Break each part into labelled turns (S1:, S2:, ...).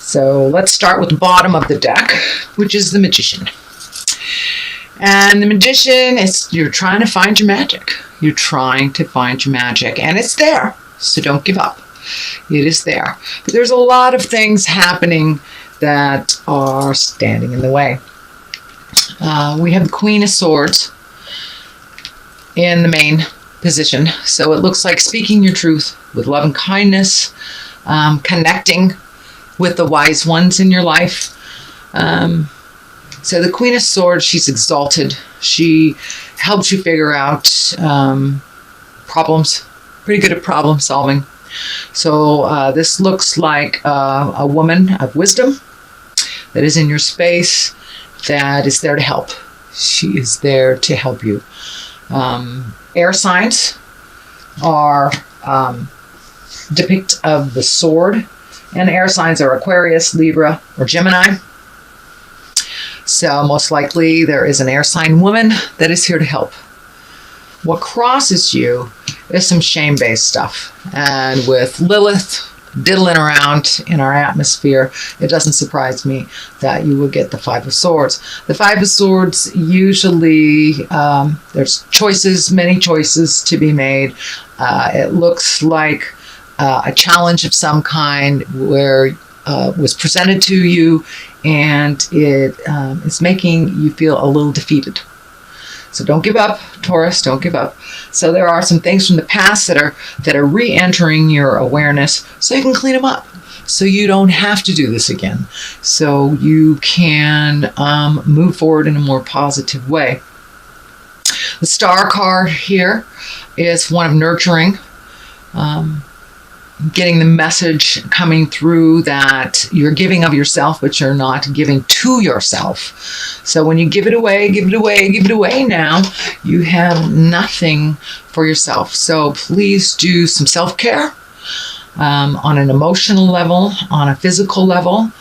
S1: So let's start with the bottom of the deck, which is the Magician. And the Magician is, you're trying to find your magic. You're trying to find your magic, and it's there. So don't give up. It is there. But there's a lot of things happening that are standing in the way. We have the Queen of Swords in the main position. So it looks like speaking your truth with love and kindness, connecting with the wise ones in your life. So the Queen of Swords, she's exalted. She helps you figure out problems. Pretty good at problem solving. So this looks like a woman of wisdom that is in your space, that is there to help. She is there to help you. Air signs are depict of the sword, and air signs are Aquarius, Libra, or Gemini. So most likely there is an air sign woman that is here to help. What crosses you is some shame-based stuff. And with Lilith diddling around in our atmosphere, it doesn't surprise me that you will get the Five of Swords. The Five of Swords, usually there's choices, many choices to be made. It looks like a challenge of some kind where was presented to you, and it is making you feel a little defeated. So don't give up, Taurus, don't give up. So there are some things from the past that are re-entering your awareness, so you can clean them up. So you don't have to do this again. So you can move forward in a more positive way. The Star card here is one of nurturing. Getting the message coming through that you're giving of yourself, but you're not giving to yourself. So when you give it away, give it away, give it away now, you have nothing for yourself. So please do some self-care on an emotional level, on a physical level.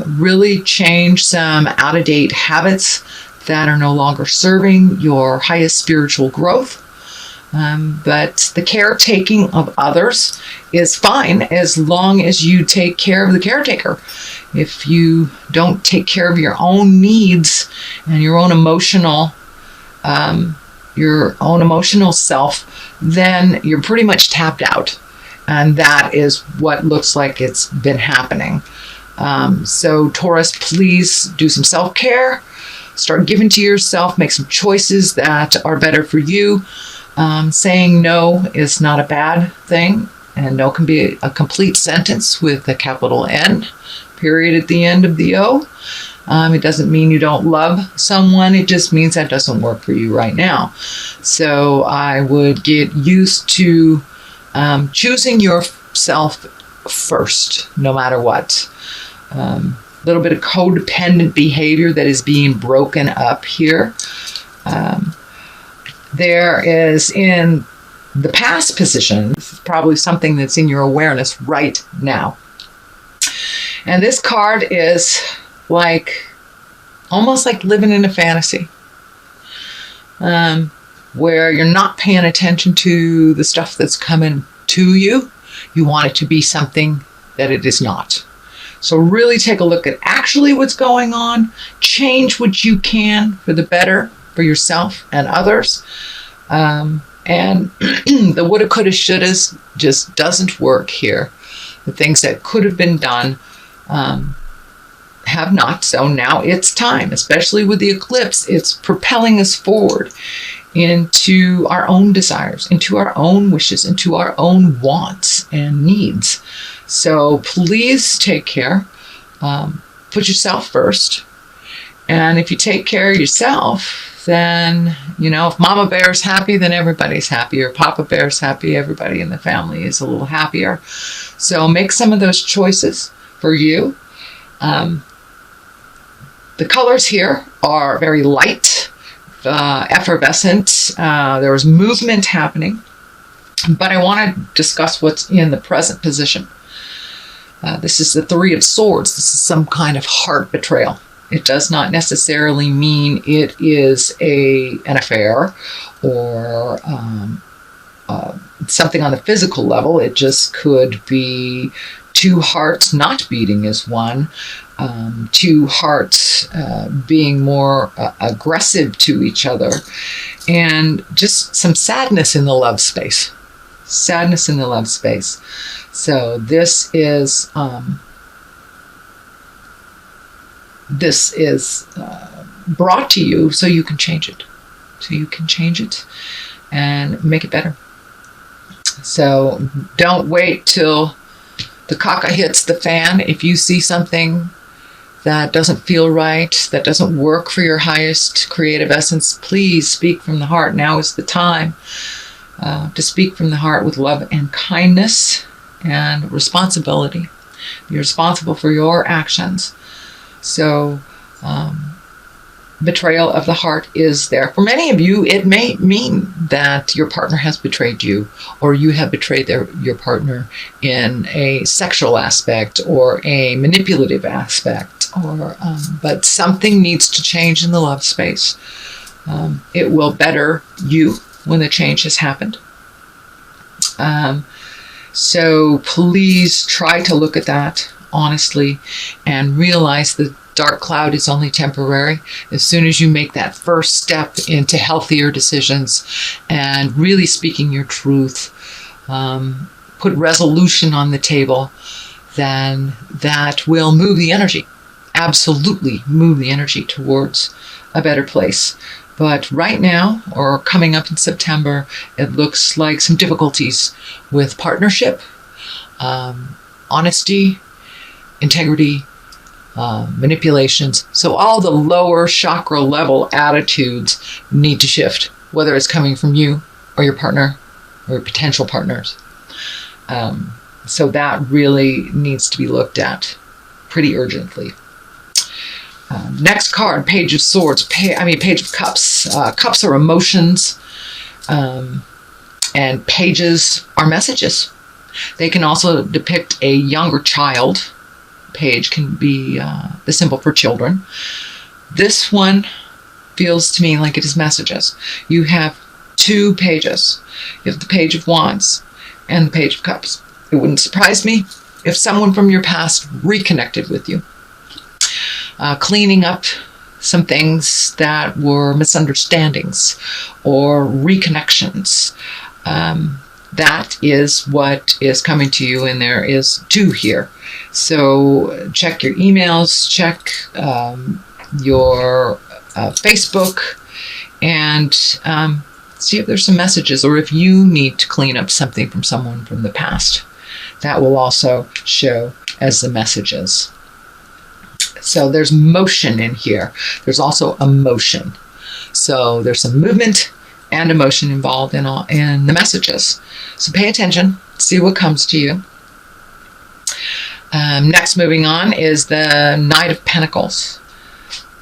S1: Really change some out-of-date habits that are no longer serving your highest spiritual growth. But the caretaking of others is fine as long as you take care of the caretaker. If you don't take care of your own needs and your own emotional self, then you're pretty much tapped out. And that is what looks like it's been happening. So Taurus, please do some self-care. Start giving to yourself. Make some choices that are better for you. Saying no is not a bad thing, and no can be a complete sentence with a capital N, period at the end of the O. It doesn't mean you don't love someone, it just means that doesn't work for you right now. So I would get used to choosing yourself first, no matter what. Little bit of codependent behavior that is being broken up here. There is in the past position, this is probably something that's in your awareness right now. And this card is like, almost like living in a fantasy, where you're not paying attention to the stuff that's coming to you. You want it to be something that it is not. So really take a look at actually what's going on, change what you can for the better, for yourself and others. And the woulda, coulda, shouldas just doesn't work here. The things that could have been done have not. So now it's time, especially with the eclipse, it's propelling us forward into our own desires, into our own wishes, into our own wants and needs. So please take care. Put yourself first. And if you take care of yourself, then, you know, if Mama Bear's happy, then everybody's happy. Or Papa Bear's happy, everybody in the family is a little happier. So make some of those choices for you. The colors here are very light, effervescent. There was movement happening. But I want to discuss what's in the present position. This is the Three of Swords. This is some kind of heart betrayal. It does not necessarily mean it is an affair or something on the physical level. It just could be two hearts not beating is one. Two hearts being more aggressive to each other, and just some sadness in the love space. Sadness in the love space. So this is brought to you so you can change it. So you can change it and make it better. So don't wait till the caca hits the fan. If you see something that doesn't feel right, that doesn't work for your highest creative essence, please speak from the heart. Now is the time to speak from the heart with love and kindness and responsibility. You're responsible for your actions. So betrayal of the heart is there. For many of you, it may mean that your partner has betrayed you, or you have betrayed your partner in a sexual aspect or a manipulative aspect, or but something needs to change in the love space. It will better you when the change has happened. So please try to look at that honestly and realize that dark cloud is only temporary. As soon as you make that first step into healthier decisions and really speaking your truth, put resolution on the table, then that will move the energy. Absolutely move the energy towards a better place. But right now, or coming up in September, it looks like some difficulties with partnership, honesty, integrity, manipulations. So all the lower chakra level attitudes need to shift, whether it's coming from you or your partner or potential partners. So that really needs to be looked at pretty urgently. Next card, Page of Swords, Page of Cups. Cups are emotions, and pages are messages. They can also depict a younger child. Page can be the symbol for children. This one feels to me like it is messages. You have two pages. You have the Page of Wands and the Page of Cups. It wouldn't surprise me if someone from your past reconnected with you. Cleaning up some things that were misunderstandings or reconnections. That is what is coming to you, and there is two here. So check your emails, check your Facebook, and see if there's some messages, or if you need to clean up something from someone from the past. That will also show as the messages. So there's motion in here. There's also emotion. So there's some movement and emotion involved in the messages. So pay attention, see what comes to you. Next, moving on, is the Knight of Pentacles.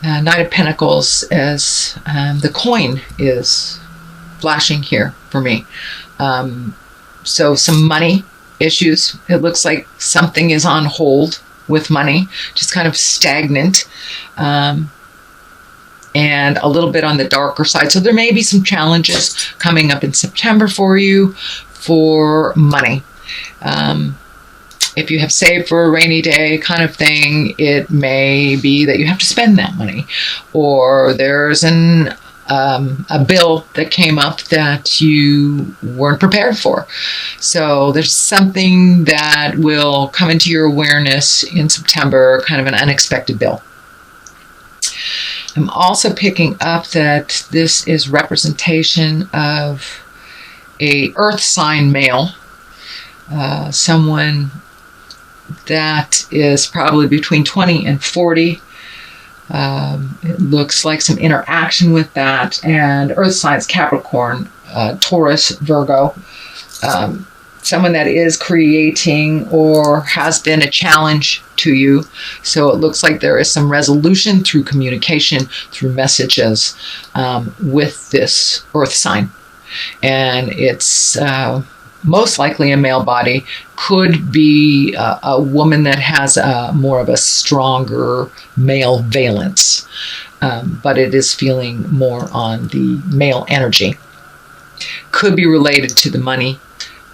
S1: Knight of Pentacles is the coin is flashing here for me. So some money issues. It looks like something is on hold with money, just kind of stagnant, and a little bit on the darker side. So there may be some challenges coming up in September for you for money. If you have saved for a rainy day kind of thing, it may be that you have to spend that money, or there's a bill that came up that you weren't prepared for. So there's something that will come into your awareness in September, kind of an unexpected bill. I'm also picking up that this is representation of a earth sign male, someone that is probably between 20 and 40. It looks like some interaction with that, and earth signs, Capricorn, Taurus, Virgo. Someone that is creating or has been a challenge to you. So it looks like there is some resolution through communication, through messages with this earth sign. And it's most likely a male body. Could be a woman that has more of a stronger male valence, but it is feeling more on the male energy. Could be related to the money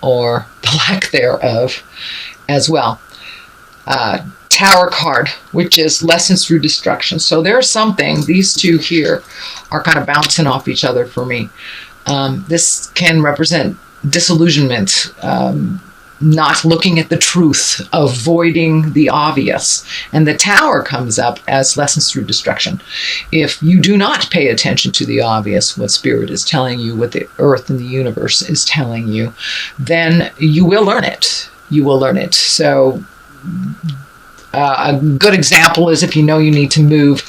S1: or the lack thereof as well. Tower card, which is lessons through destruction. So there's something, these two here are kind of bouncing off each other for me. This can represent disillusionment, not looking at the truth, avoiding the obvious. And the Tower comes up as lessons through destruction. If you do not pay attention to the obvious, what Spirit is telling you, what the earth and the universe is telling you, then you will learn it. You will learn it. So a good example is if you know you need to move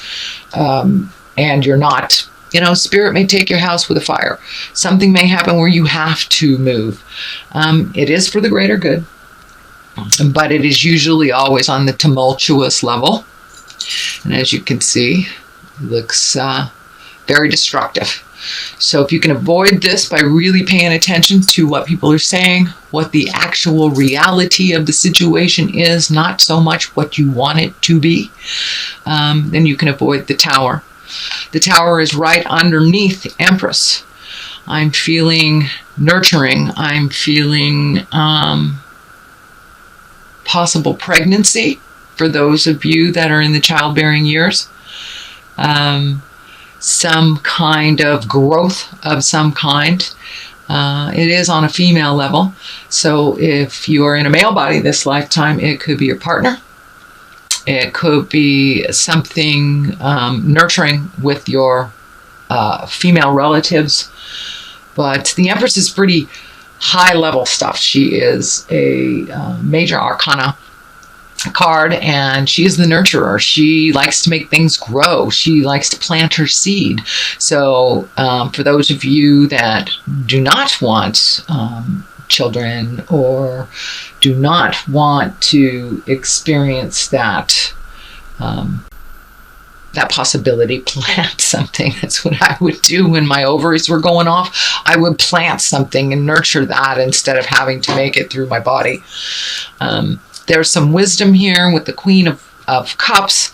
S1: and you're not, Spirit may take your house with a fire. Something may happen where you have to move. It is for the greater good, but it is usually always on the tumultuous level. And as you can see, it looks very destructive. So if you can avoid this by really paying attention to what people are saying, what the actual reality of the situation is, not so much what you want it to be, then you can avoid the Tower. The Tower is right underneath Empress. I'm feeling nurturing. I'm feeling possible pregnancy for those of you that are in the childbearing years. Some kind of growth of some kind. It is on a female level. So if you are in a male body this lifetime, it could be your partner. It could be something nurturing with your female relatives. But the Empress is pretty high level stuff. She is a major arcana card, and she is the nurturer. She likes to make things grow. She likes to plant her seed. So for those of you that do not want children or do not want to experience that that possibility, plant something. That's what I would do when my ovaries were going off. I would plant something and nurture that instead of having to make it through my body. There's some wisdom here with the Queen of Cups.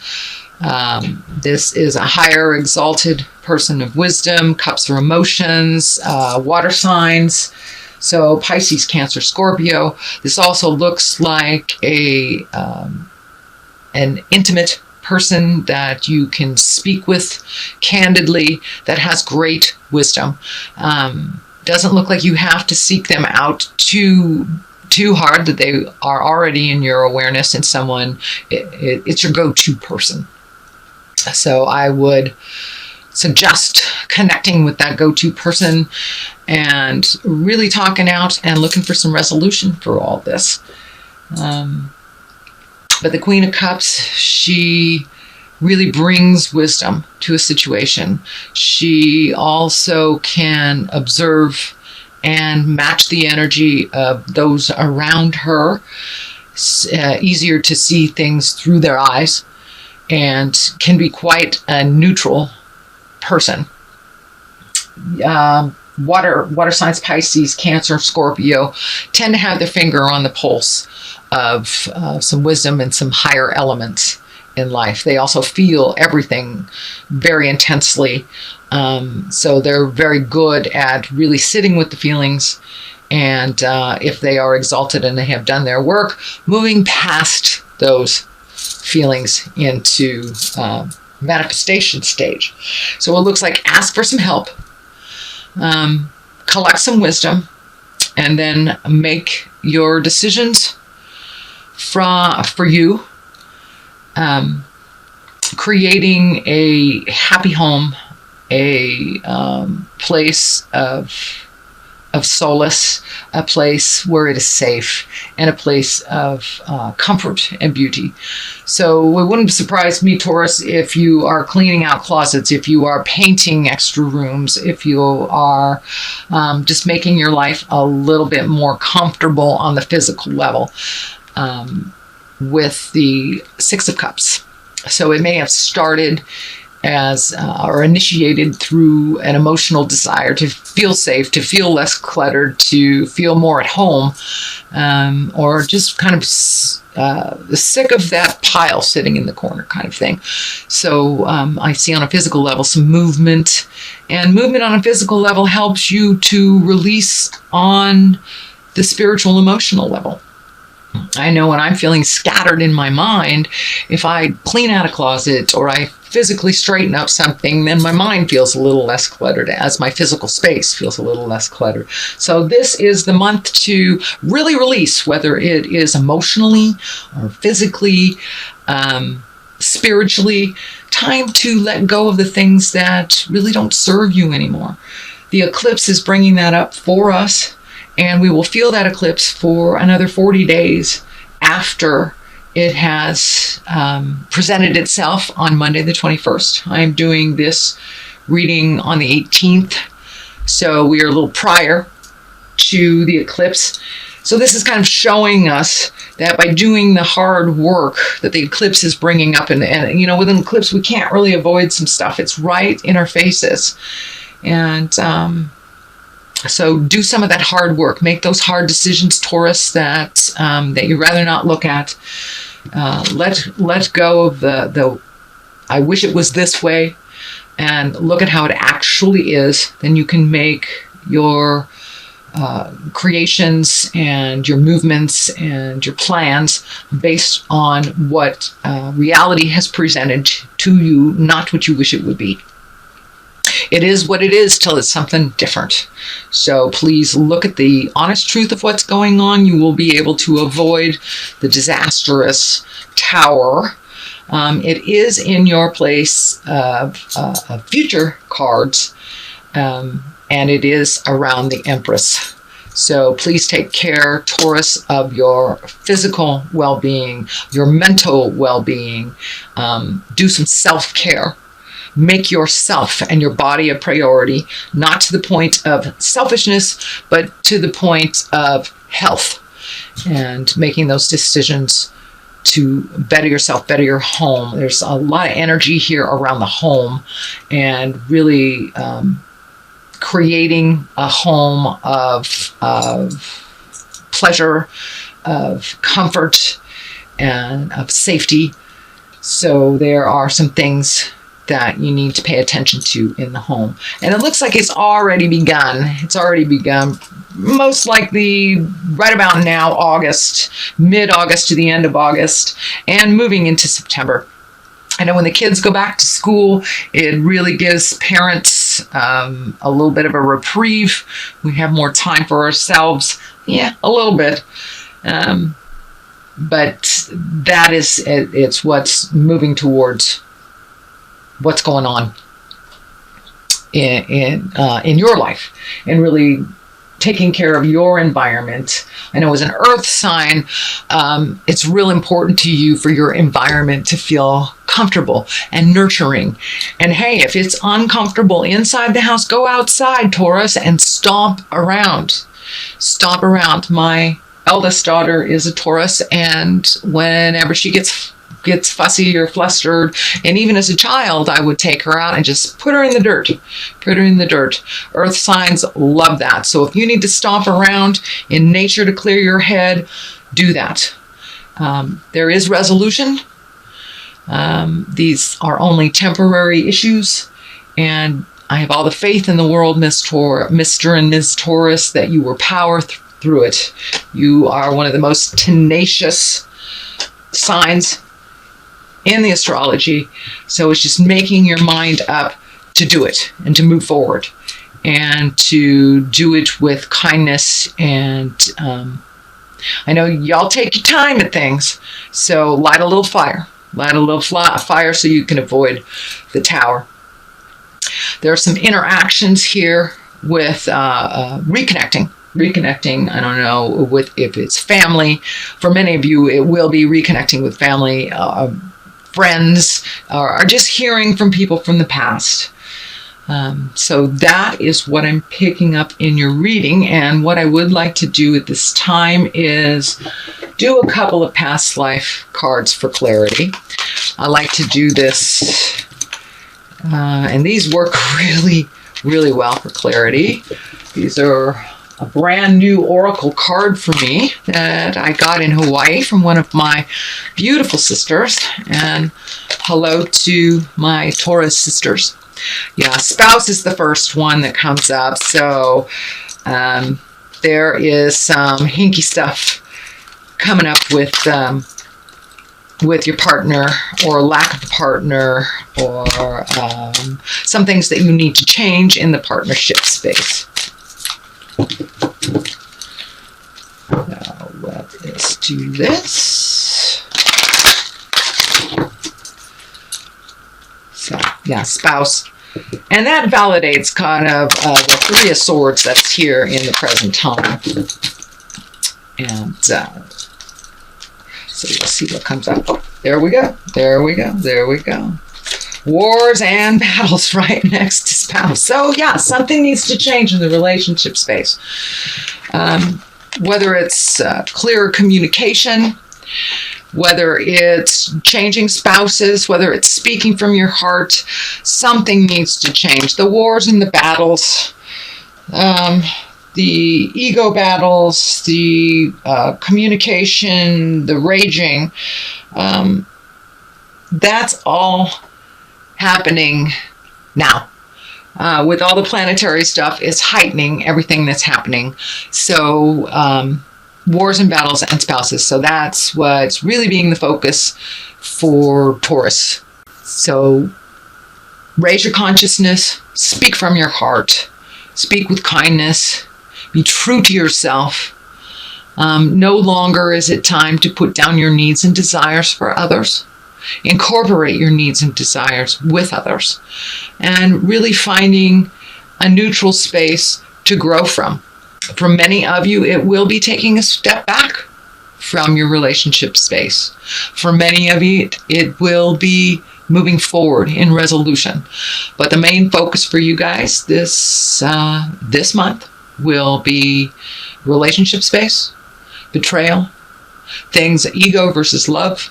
S1: This is a higher exalted person of wisdom. Cups are emotions, water signs. So Pisces, Cancer, Scorpio. This also looks like an intimate person that you can speak with candidly, that has great wisdom. Doesn't look like you have to seek them out too hard, that they are already in your awareness, and someone, it's your go-to person. So I would suggest connecting with that go-to person and really talking out and looking for some resolution for all this. But the Queen of Cups, she really brings wisdom to a situation. She also can observe and match the energy of those around her. Easier to see things through their eyes, and can be quite a neutral person. Water signs, Pisces, Cancer, Scorpio, tend to have their finger on the pulse of some wisdom and some higher elements in life. They also feel everything very intensely. So they're very good at really sitting with the feelings, and if they are exalted and they have done their work, moving past those feelings into manifestation stage. So it looks like ask for some help, collect some wisdom, and then make your decisions for you, creating a happy home, a place of solace, a place where it is safe, and a place of comfort and beauty. So it wouldn't surprise me, Taurus, if you are cleaning out closets, if you are painting extra rooms, if you are just making your life a little bit more comfortable on the physical level with the Six of Cups. So it may have started as or initiated through an emotional desire to feel safe, to feel less cluttered, to feel more at home, or just kind of sick of that pile sitting in the corner kind of thing. So I see on a physical level some movement, and movement on a physical level helps you to release on the spiritual emotional level. I know when I'm feeling scattered in my mind, if I clean out a closet or I physically straighten up something, then my mind feels a little less cluttered as my physical space feels a little less cluttered. So this is the month to really release, whether it is emotionally or physically, spiritually, time to let go of the things that really don't serve you anymore. The eclipse is bringing that up for us, and we will feel that eclipse for another 40 days after it has presented itself on Monday the 21st. I'm doing this reading on the 18th, so we are a little prior to the eclipse. So this is kind of showing us that by doing the hard work that the eclipse is bringing up, and you know, with an eclipse, we can't really avoid some stuff. It's right in our faces. And so do some of that hard work. Make those hard decisions, Taurus, that you'd rather not look at. Let go of the I wish it was this way, and look at how it actually is. Then you can make your creations and your movements and your plans based on what reality has presented to you, not what you wish it would be. It is what it is till it's something different. So please look at the honest truth of what's going on. You will be able to avoid the disastrous Tower. It is in your place of future cards, and it is around the Empress. So please take care, Taurus, of your physical well-being, your mental well-being. Do some self-care. Make yourself and your body a priority, not to the point of selfishness, but to the point of health, and making those decisions to better yourself, better your home. There's a lot of energy here around the home, and really creating a home of pleasure, of comfort, and of safety. So there are some things that you need to pay attention to in the home. And it looks like it's already begun. It's already begun, most likely right about now, August, mid-August to the end of August, and moving into September. I know when the kids go back to school, it really gives parents a little bit of a reprieve. We have more time for ourselves. Yeah, a little bit. But that is, it's what's moving towards what's going on in your life, and really taking care of your environment. I know as an earth sign, it's real important to you for your environment to feel comfortable and nurturing. And hey, if it's uncomfortable inside the house, go outside, Taurus, and stomp around. Stomp around. My eldest daughter is a Taurus, and whenever she gets fussy or flustered, and even as a child, I would take her out and just put her in the dirt. Put her in the dirt. Earth signs love that. So if you need to stomp around in nature to clear your head, do that. There is resolution. These are only temporary issues, and I have all the faith in the world, Mr. and Ms. Taurus, that you will power through it. You are one of the most tenacious signs in the astrology. So it's just making your mind up to do it and to move forward and to do it with kindness. And I know y'all take your time at things, so light a little fire. Light a little fire so you can avoid the Tower. There are some interactions here with reconnecting. I don't know if it's family. For many of you, it will be reconnecting with family, friends, or just hearing from people from the past. So that is what I'm picking up in your reading. And what I would like to do at this time is do a couple of past life cards for clarity. I like to do this, and these work really, really well for clarity. These are a brand new oracle card for me that I got in Hawaii from one of my beautiful sisters. And hello to my Taurus sisters. Yeah, spouse is the first one that comes up. So there is some hinky stuff coming up with your partner, or lack of a partner, or some things that you need to change in the partnership space. Now let's do this. So, yeah, spouse. And that validates kind of the Three of Swords that's here in the present time. And so we'll see what comes up. Oh, there we go. There we go. There we go. Wars and battles right next to spouse. So yeah, something needs to change in the relationship space. Whether it's clearer communication, whether it's changing spouses, whether it's speaking from your heart, something needs to change. The wars and the battles, the ego battles, the communication, the raging, that's all happening now. With all the planetary stuff, it's heightening everything that's happening. So wars and battles and spouses. So that's what's really being the focus for Taurus. So raise your consciousness, speak from your heart, speak with kindness, be true to yourself. No longer is it time to put down your needs and desires for others. Incorporate your needs and desires with others, and really finding a neutral space to grow from. For many of you, it will be taking a step back from your relationship space. For many of you, it will be moving forward in resolution. But the main focus for you guys this month will be relationship space, betrayal, things, ego versus love.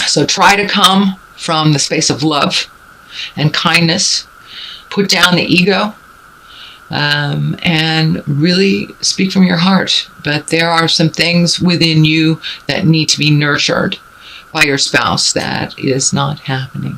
S1: So try to come from the space of love and kindness. Put down the ego, and really speak from your heart. But there are some things within you that need to be nurtured by your spouse that is not happening.